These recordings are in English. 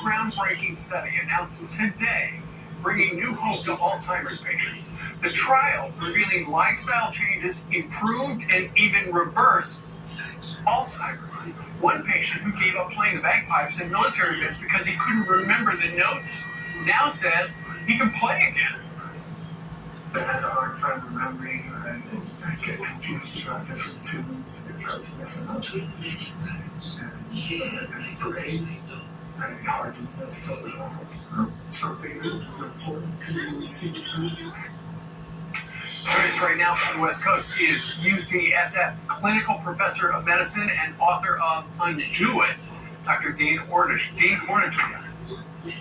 groundbreaking study announced today, bringing new hope to Alzheimer's patients. The trial revealing lifestyle changes improved and even reversed Alzheimer's. One patient who gave up playing the bagpipes in military events because he couldn't remember the notes now says he can play again. I had a hard time remembering, and I get confused about different tunes and try to listen up. And great, and hard to miss something that was important to me receive. Joining us right now from the West Coast is UCSF clinical professor of medicine and author of Undo It, Dr. Dean Ornish. Dean, good morning to you.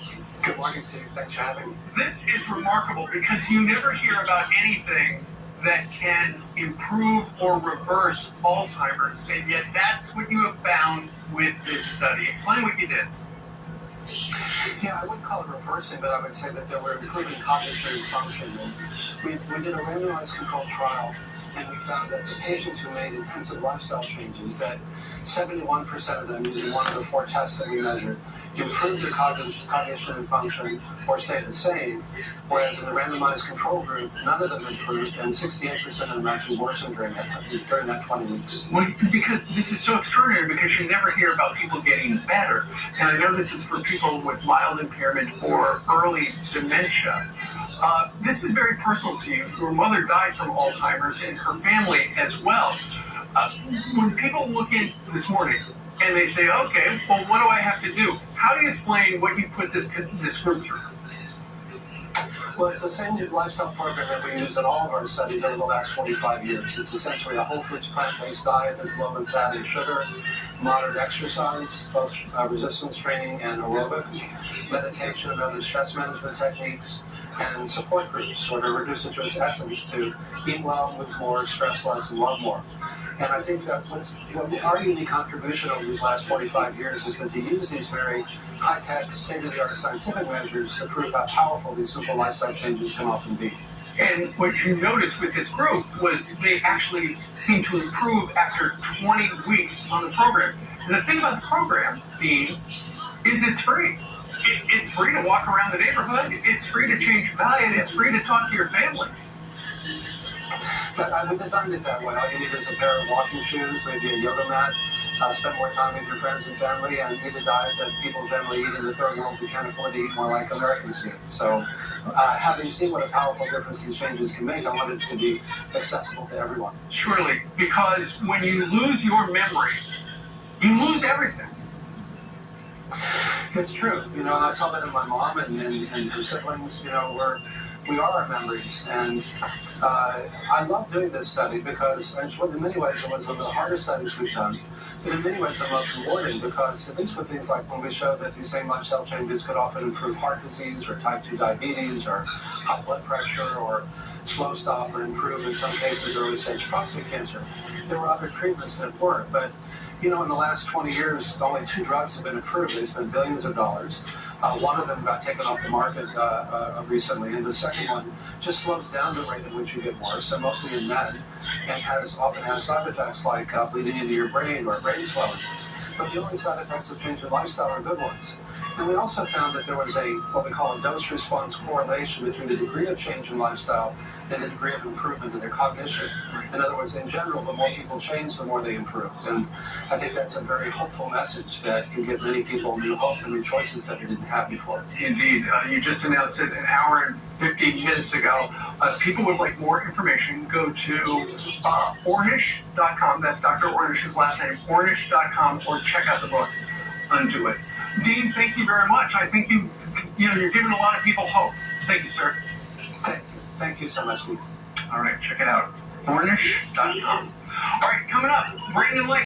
Good morning, Steve. Thanks for having me. This is remarkable because you never hear about anything that can improve or reverse Alzheimer's, and yet that's what you have found with this study. Explain what you did. Yeah, I wouldn't call it reversing, but I would say that we're improving cognition and function. And we did a randomized controlled trial, and we found that the patients who made intensive lifestyle changes, that 71% of them, using one of the 4 tests that we measured, improved their cognition and function or stayed the same, whereas in the randomized control group, none of them improved, and 68% of them actually worsened during that 20 weeks. Well, because this is so extraordinary, because you never hear about people getting better. And I know this is for people with mild impairment or early dementia. This is very personal to you. Your mother died from Alzheimer's and her family as well. When people look in this morning, and they say, okay, well, what do I have to do? How do you explain what you put this group through? Well, it's the same lifestyle program that we use in all of our studies over the last 45 years. It's essentially a whole foods plant-based diet that's low in fat and sugar, moderate exercise, both resistance training and aerobic, meditation and other stress management techniques, and support groups, where to reduce it to its essence to eat well, move more, stress less, and love more. And I think that our unique contribution over these last 45 years has been to use these very high-tech, state-of-the-art scientific measures to prove how powerful these simple lifestyle changes can often be. And what you noticed with this group was they actually seem to improve after 20 weeks on the program. And the thing about the program, Dean, is it's free. It's free to walk around the neighborhood. It's free to change your diet. It's free to talk to your family. But I would design it that way. All you need is a pair of walking shoes, maybe a yoga mat, spend more time with your friends and family, and eat a diet that people generally eat in the third world who can't afford to eat more like Americans do. So having seen what a powerful difference these changes can make, I want it to be accessible to everyone. Surely, because when you lose your memory, you lose everything. It's true. You know, and I saw that in my mom and her siblings. You know, we are our memories, and I love doing this study because in many ways it was one of the hardest studies we've done, but in many ways the most rewarding, because at least with things like when we showed that these same lifestyle changes could often improve heart disease or type 2 diabetes or high blood pressure or slow stop or improve in some cases early stage prostate cancer. There were other treatments that worked, but you know, in the last 20 years, only 2 drugs have been approved. They spent billions of dollars. One of them got taken off the market recently, and the second one just slows down the rate at which you get worse, so mostly in men, and often has side effects like bleeding into your brain or brain swelling. But the only side effects of changing lifestyle are good ones. And we also found that there was what we call a dose-response correlation between the degree of change in lifestyle and the degree of improvement in their cognition. In other words, in general, the more people change, the more they improve. And I think that's a very hopeful message that can give many people new hope and new choices that they didn't have before. Indeed. You just announced it an hour and 15 minutes ago. People would like more information, go to Ornish.com. That's Dr. Ornish's last name, Ornish.com, or check out the book, Undo It. Dean, thank you very much. I think you're giving a lot of people hope. Thank you, sir. Thank you so much, Steve. All right, check it out. Ornish.com. All right, coming up, Brandon Lake.